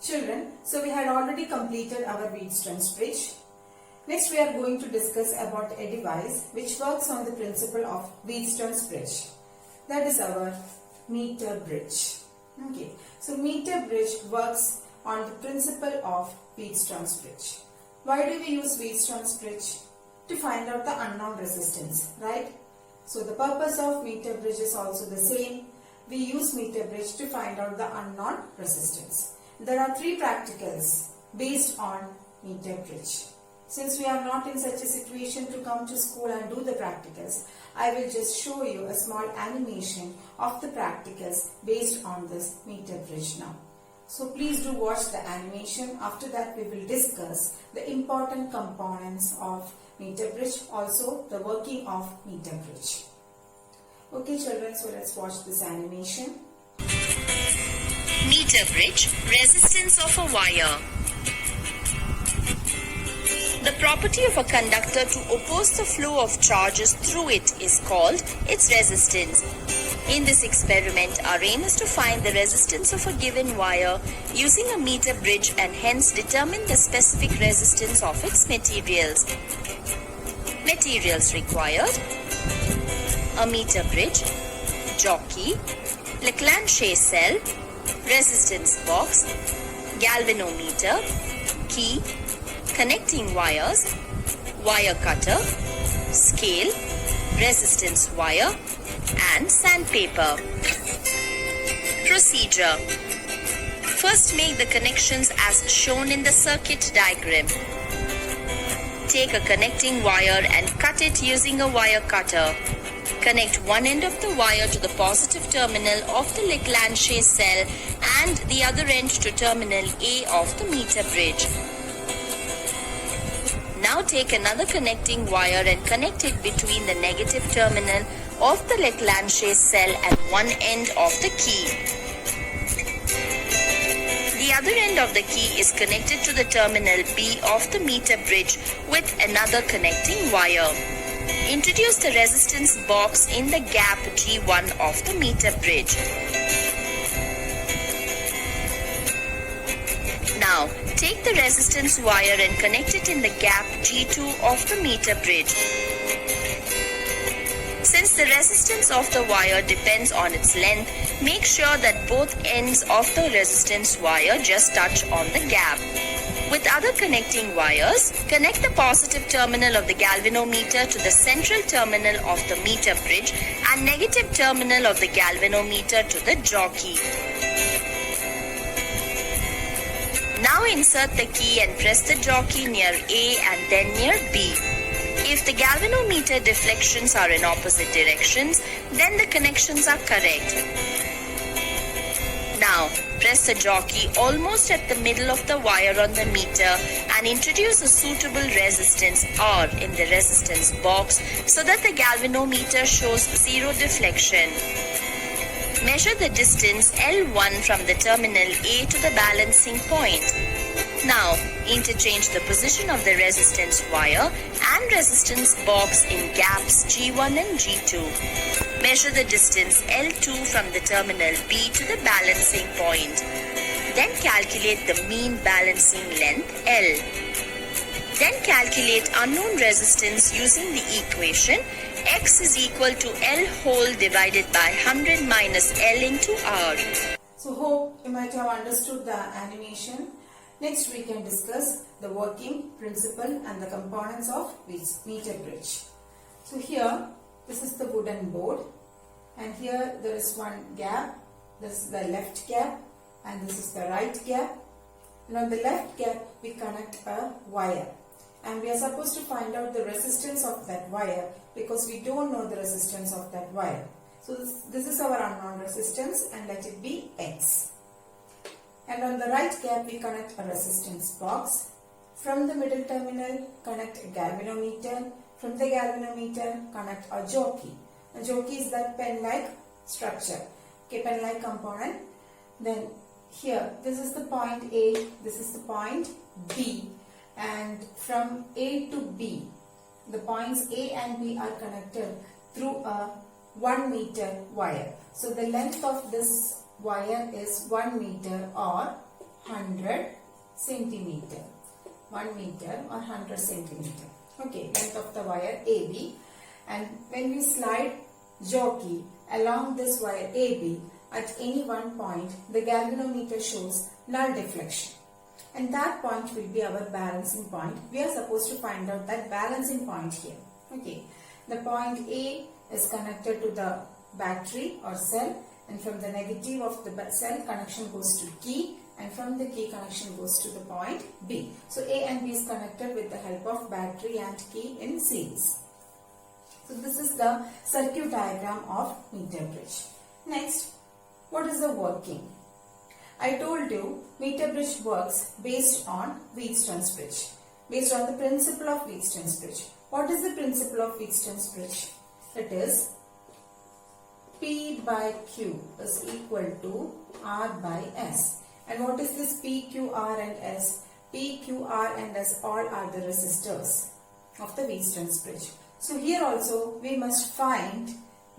Children, so we had already completed our Wheatstone's bridge. Next we are going to discuss about a device which works on the principle of Wheatstone's bridge. That is our meter bridge. Okay, so meter bridge works on the principle of Wheatstone's bridge. Why do we use Wheatstone's bridge? To find out the unknown resistance, right? So the purpose of meter bridge is also the same. We use meter bridge to find out the unknown resistance. There are 3 practicals based on meter bridge. Since we are not in such a situation to come to school and do the practicals, I will just show you a small animation of the practicals based on this meter bridge now. So please do watch the animation. After that we will discuss the important components of meter bridge, also the working of meter bridge. Okay children, so let's watch this animation. Meter bridge, resistance of a wire. The property of a conductor to oppose the flow of charges through it is called its resistance. In this experiment, our aim is to find the resistance of a given wire using a meter bridge and hence determine the specific resistance of its materials. Materials required: a meter bridge, jockey, Leclanche cell, resistance box, galvanometer, key, connecting wires, wire cutter, scale, resistance wire, and sandpaper. Procedure: first make the connections as shown in the circuit diagram. Take a connecting wire and cut it using a wire cutter. Connect one end of the wire to the positive terminal of the Leclanche cell and the other end to terminal A of the meter bridge. Now take another connecting wire and connect it between the negative terminal of the Leclanche cell and one end of the key. The other end of the key is connected to the terminal B of the meter bridge with another connecting wire. Introduce the resistance box in the gap G1 of the meter bridge. Now, take the resistance wire and connect it in the gap G2 of the meter bridge. Since the resistance of the wire depends on its length, make sure that both ends of the resistance wire just touch on the gap. With other connecting wires, connect the positive terminal of the galvanometer to the central terminal of the meter bridge and negative terminal of the galvanometer to the jockey. Now insert the key and press the jockey near A and then near B. If the galvanometer deflections are in opposite directions, then the connections are correct. Now, press the jockey almost at the middle of the wire on the meter and introduce a suitable resistance R in the resistance box so that the galvanometer shows 0 deflection. Measure the distance L1 from the terminal A to the balancing point. Now, interchange the position of the resistance wire and resistance box in gaps G1 and G2. Measure the distance L2 from the terminal B to the balancing point. Then calculate the mean balancing length L. Then calculate unknown resistance using the equation X is equal to L whole divided by 100 minus L into R. So hope you might have understood the animation. Next we can discuss the working principle and the components of meter bridge. So here this is the wooden board and here there is one gap. This is the left gap and this is the right gap. And on the left gap we connect a wire and we are supposed to find out the resistance of that wire because we don't know the resistance of that wire. So this is our unknown resistance and let it be X. And on the right gap we connect a resistance box. From the middle terminal connect a galvanometer. From the galvanometer connect a jockey. A jockey is that pen-like structure. Okay, pen-like component. Then here this is the point A, this is the point B, and from A to B the points A and B are connected through a 1 meter wire. So the length of this wire is 1 meter or 100 centimeter. 1 meter or 100 centimeter. Okay, length of the wire AB. And when we slide jockey along this wire AB at any one point, the galvanometer shows null deflection. And that point will be our balancing point. We are supposed to find out that balancing point here. Okay, the point A is connected to the battery or cell, and from the negative of the cell connection goes to key, and from the key connection goes to the point B. So A and B is connected with the help of battery and key in series. So this is the circuit diagram of meter bridge. Next, what is the working? I told you meter bridge works based on Wheatstone's bridge, based on the principle of Wheatstone's bridge. What is the principle of Wheatstone's bridge? It is P by Q is equal to R by S. And what is this P, Q, R and S? P, Q, R and S all are the resistors of the Wheatstone's bridge. So here also we must find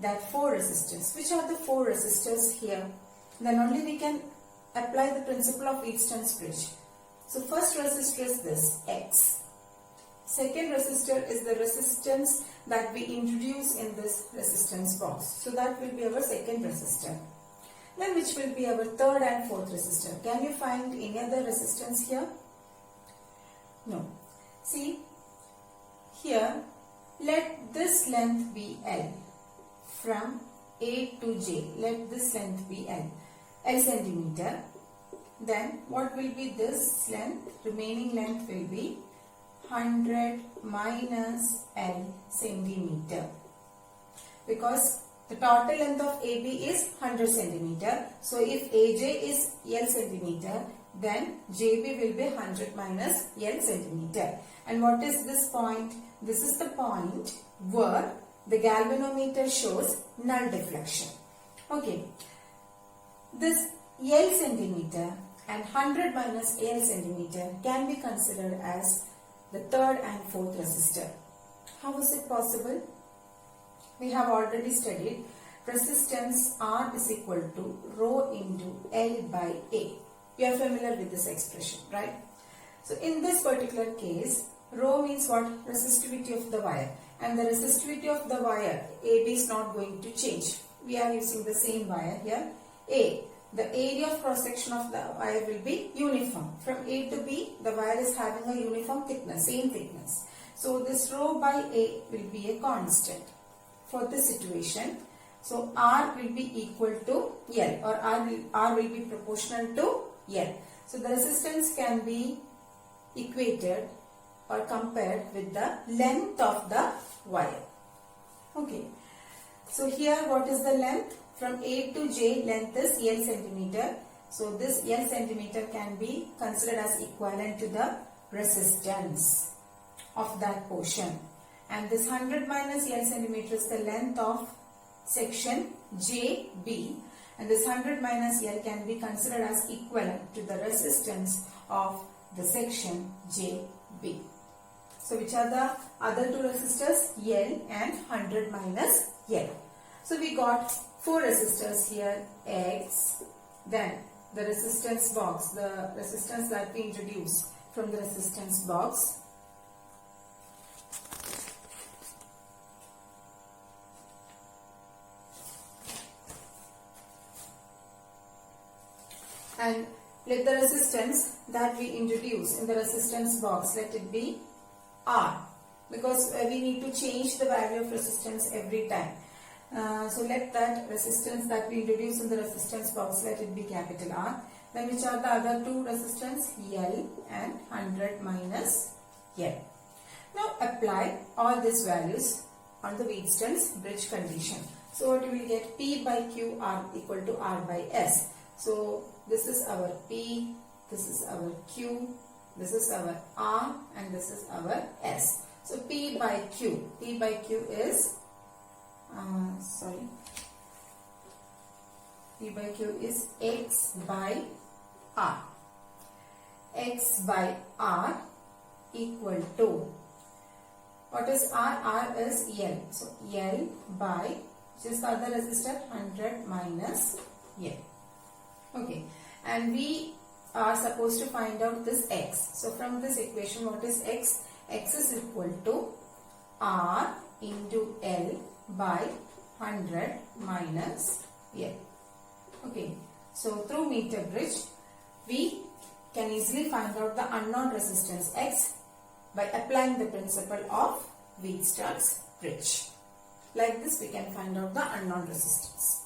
that 4 resistors. Which are the 4 resistors here? Then only we can apply the principle of Wheatstone's bridge. So first resistor is this X. Second resistor is the resistance that we introduce in this resistance box. So that will be our second resistor. Then which will be our third and fourth resistor? Can you find any other resistance here? No. See, here let this length be L. From A to J, let this length be L centimeter. Then what will be this length? Remaining length will be 100 minus L centimeter. Because the total length of AB is 100 centimeter. So if AJ is L centimeter, then JB will be 100 minus L centimeter. And what is this point? This is the point where the galvanometer shows null deflection. Okay. This L centimeter and 100 minus L centimeter can be considered as the third and fourth resistor. How is it possible? We have already studied resistance R is equal to rho into L by A. You are familiar with this expression, right? So in this particular case, rho means what? Resistivity of the wire. And the resistivity of the wire AB is not going to change. We are using the same wire here. A. The area of cross section of the wire will be uniform. From A to B, the wire is having a uniform thickness, same thickness. So this rho by A will be a constant for this situation. So R will be equal to L, or R will be proportional to L. So the resistance can be equated or compared with the length of the wire. Okay. So here what is the length? From A to J, length is L centimeter. So this L centimeter can be considered as equivalent to the resistance of that portion. And this 100 minus L centimeter is the length of section JB. And this 100 minus L can be considered as equivalent to the resistance of the section JB. So which are the other two resistors? L and 100 minus L. So we got 4 resistors here, X, then the resistance box, the resistance that we introduced from the resistance box. And let the resistance that we introduce in the resistance box, let it be R, because we need to change the value of resistance every time. So let that resistance that we introduce in the resistance box, let it be capital R. Then which are the other two resistance? L and 100 minus L. Now apply all these values on the Wheatstone's bridge condition. So what you will get? P by Q R equal to R by S. So this is our P, this is our Q, this is our R and this is our S. So P by Q is P by Q is X by R. X by R equal to, what is R? R is L. So L by, which is the other resistor, 100 minus L. Okay. And we are supposed to find out this x. So from this equation, what is x? X is equal to R into L by 100 minus L. Okay. So through meter bridge, we can easily find out the unknown resistance x by applying the principle of Wheatstocks bridge. Like this, we can find out the unknown resistance.